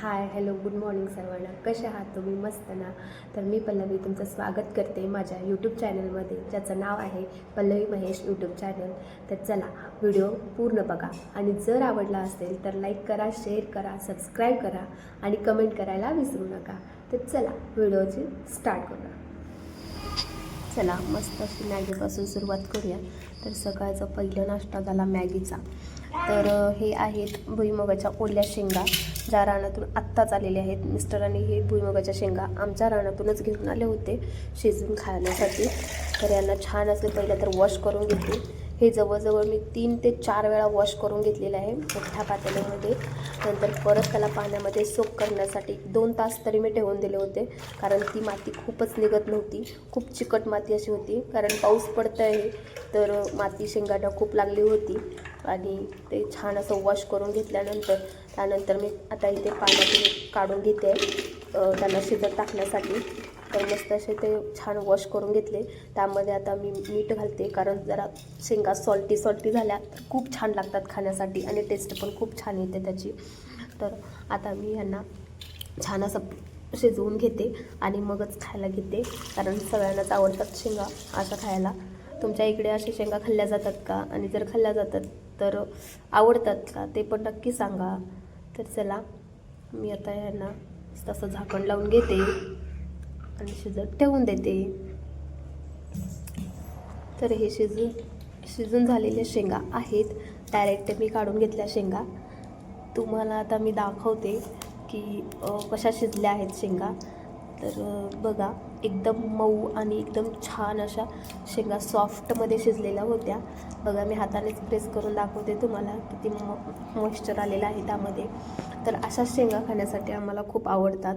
Hi hello good morning सर्वांना. कसे आहात तुम्ही? मस्त ना. तर मी पल्लवी तुमचं स्वागत करते माझ्या यूट्यूब चॅनलमध्ये, ज्याचं नाव आहे पल्लवी महेश यूट्यूब चॅनल. तर चला व्हिडिओ पूर्ण बघा आणि जर आवडला असेल तर लाईक करा, शेअर करा, सबस्क्राईब करा आणि कमेंट करायला विसरू नका. तर चला व्हिडिओची स्टार्ट करूया. चला मस्त अशी मॅगीपासून सुरुवात करूया. तर सकाळचा पहिला नाश्ता झाला मॅगीचा. तर हे आहेत भुईमुगाच्या ओल्या शेंगा, ज्या रानातून आत्ताच आलेले आहेत. मिस्टरांनी हे भुईमुगाच्या शेंगा आमच्या रानातूनच घेऊन आले होते शिजवून खाण्यासाठी. तर यांना छान असे पहिलं तर वॉश करून घेतले. हे जवळजवळ मी 3 ते 4 वेळा वॉश करून घेतलेलं आहे मोठ्या पातेल्यामध्ये. नंतर परत त्याला पाण्यामध्ये सोक करण्यासाठी 2 तास तरी मी ठेवून दिले होते, कारण ती माती खूपच निघत नव्हती. खूप चिकट माती अशी होती, कारण पाऊस पडत आहे तर माती शेंगांना खूप लागली होती. आणि ते छान असं वॉश करून घेतल्यानंतर त्यानंतर मी आता इथे पाण्यातून काढून घेते त्यांना शिजत टाकण्यासाठी. तर मस्त असे ते छान वॉश करून घेतले. त्यामध्ये आता मी मीठ घालते, कारण जरा शेंगा सॉल्टी झाल्या तर खूप छान लागतात खाण्यासाठी आणि टेस्ट पण खूप छान येते त्याची. तर आता मी ह्यांना छान असं शिजवून घेते आणि मगच खायला घेते, कारण सगळ्यांनाच आवडतात शेंगा अशा खायला. तुमच्या इकडे अशा शेंगा खाल्ल्या जातात का? आणि जर खाल्ल्या जातात तर आवडतात का ते पण नक्की सांगा. तर चला मी आता ह्यांना तसं झाकण लावून घेते आणि शिजत ठेवून देते. तर हे शिजून झालेल्या शेंगा आहेत. डायरेक्ट मी काढून घेतल्या शेंगा. तुम्हाला आता मी दाखवते की कशा शिजल्या आहेत शेंगा. तर बघा, एकदम मऊ आणि एकदम छान अशा शेंगा सॉफ्टमध्ये शिजलेल्या होत्या. बघा, मी हातानेच प्रेस करून दाखवते तुम्हाला किती मॉइश्चर आलेलं आहे त्यामध्ये. तर अशा शेंगा खाण्यासाठी आम्हाला खूप आवडतात.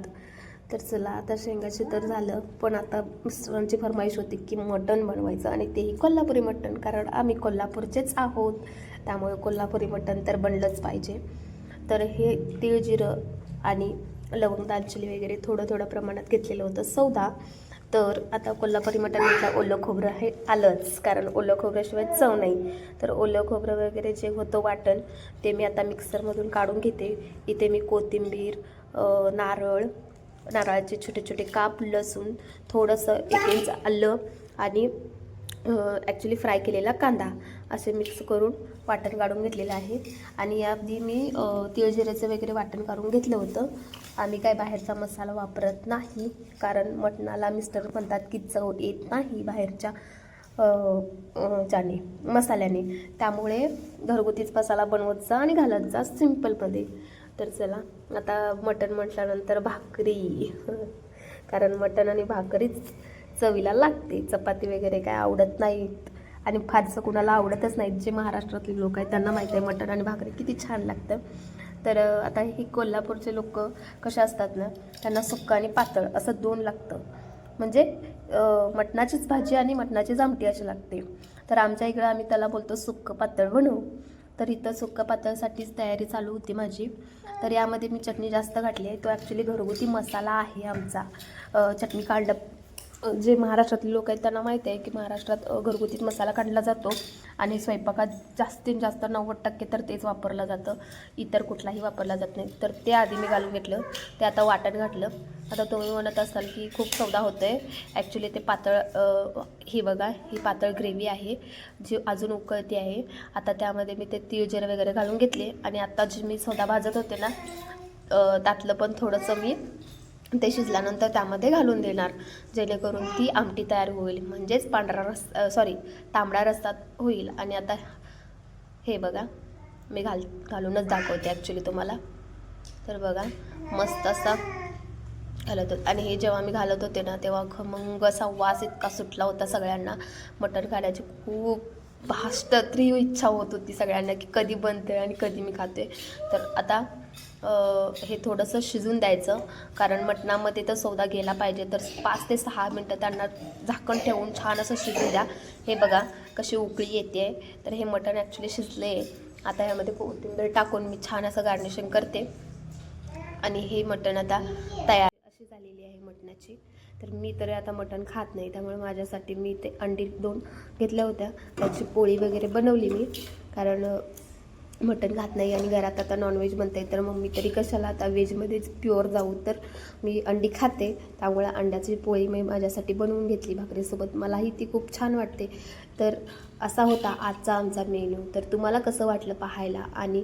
तर चला आता शेंगाचे तर झालं, पण आता मिस्टरांची फरमाईश होती की मटण बनवायचं, आणि तेही कोल्हापुरी मटण, कारण आम्ही कोल्हापूरचेच आहोत, त्यामुळे कोल्हापुरी मटण तर बनलंच पाहिजे. तर हे तीळ, जिरं आणि लवंग, दालचिनी वगैरे थोडं प्रमाणात घेतलेलं होतं सौदा. तर आता कोल्हापुरी मटण म्हटलं ओलं खोबरं हे आलंच, कारण ओलं खोबऱ्याशिवाय चव नाही. तर ओलं खोबरं वगैरे जे होतं वाटण, ते मी आता मिक्सरमधून काढून घेते. इथे मी कोथिंबीर, नारळाचे छोटे छोटे काप, लसूण, थोडंसं 1 इंच आलं आणि ॲक्च्युली फ्राय केलेला कांदा असे मिक्स करून वाटण काढून घेतलेलं आहे. आणि याआधी मी तीळ जिऱ्याचं वगैरे वाटण काढून घेतलं होतं. आम्ही काय बाहेरचा मसाला वापरत नाही, कारण मटणाला मिस्टर म्हणतात की चव येत नाही बाहेरच्या मसाल्याने. त्यामुळे घरगुतीच मसाला बनवत जा आणि घालत जा सिम्पलमध्ये. तर चला आता मटण म्हटल्यानंतर भाकरी कारण मटण आणि भाकरीच चवीला लागते. चपाती वगैरे काय आवडत नाहीत, आणि फारसं कुणाला आवडतच नाहीत. जे महाराष्ट्रातले लोक आहेत त्यांना माहीत आहे मटण आणि भाकरी किती छान लागतं. तर आता ही कोल्हापूरचे लोक कसे असतात ना, त्यांना सुक्कं आणि पातळ असं 2 लागतं. म्हणजे मटणाचीच भाजी आणि मटणाचीच आमटी अशी लागते. तर आमच्या इकडं आम्ही त्याला बोलतो सुक्कं पातळ बनवू. तर इथं सुक्कं पातळसाठीच तयारी चालू होती माझी. तर यामध्ये मी चटणी जास्त घातली आहे. तो ॲक्च्युली घरगुती मसाला आहे आमचा. चटणी काढलं, जे महाराष्ट्रातले लोक आहेत त्यांना माहीत आहे की महाराष्ट्रात घरगुतीच मसाला काढला जातो आणि स्वयंपाकात जास्तीत जास्त 90% तर तेच वापरलं जातं, इतर कुठलाही वापरला जात नाही. तर ते आधी मी घालून घेतलं, ते आता वाटण घातलं. आता तुम्ही म्हणत असाल की खूप सौदा होतं आहे. ॲक्च्युली ते पातळ, ही बघा, ही पातळ ग्रेव्ही आहे जी अजून उकळती आहे. आता त्यामध्ये मी ते तीळ जिरे वगैरे घालून घेतले, आणि आता जी मी सौदा भाजत होते ना, त्यातलं पण थोडंसं मी ते शिजल्यानंतर त्यामध्ये घालून देणार, जेणेकरून ती आमटी तयार होईल, म्हणजेच तांबडा रस्सा होईल. आणि आता हे बघा, मी घालूनच दाखवते ॲक्च्युली तुम्हाला. तर बघा, मस्त असा घालत होत, आणि हे जेव्हा मी घालत होते ना तेव्हा खमंग असा वास इतका सुटला होता सगळ्यांना. मटण खाण्याची खूप भाष्ट तीव्र इच्छा होत होती सगळ्यांना की कधी बनते आणि कधी मी खाते. तर आता हे थोडंसं शिजून द्यायचं, कारण मटणामध्ये तर सौदा गेला पाहिजे. तर 5 ते 6 मिनटं त्यांना झाकण ठेवून छान असं शिजू द्या. हे बघा कशी उकळी येते. तर हे मटण ॲक्च्युली शिजले. आता ह्यामध्ये कोथिंबीर टाकून मी छान असं गार्निशिंग करते, आणि हे मटण आता तयार अशी झालेली आहे मटणाची. तर मी तर आता मटण खात नाही, त्यामुळे माझ्यासाठी मी ते अंडी 2 घेतल्या होत्या, त्याची पोळी वगैरे बनवली मी, कारण मटण खात नाही आणि घरात आता नॉनव्हेज बनते, तर मम्मी तरी कशाला आता व्हेजमध्येच प्युअर जाऊ, तर मी अंडी खाते. त्यामुळे अंड्याची पोळी मी माझ्यासाठी बनवून घेतली भाकरीसोबत, मलाही ती खूप छान वाटते. तर असा होता आजचा आमचा मेनू. तर तुम्हाला कसं वाटलं पाहायला आणि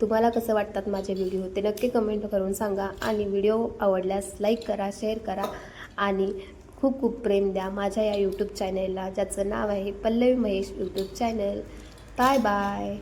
तुम्हाला कसं वाटतात माझे व्हिडिओ ते नक्की कमेंट करून सांगा. आणि व्हिडिओ आवडल्यास लाईक करा, शेअर करा आणि खूप खूप प्रेम द्या माझ्या या यूट्यूब चॅनलला, ज्याचं नाव आहे Pallavi Mahesh YouTube channel. Bye bye.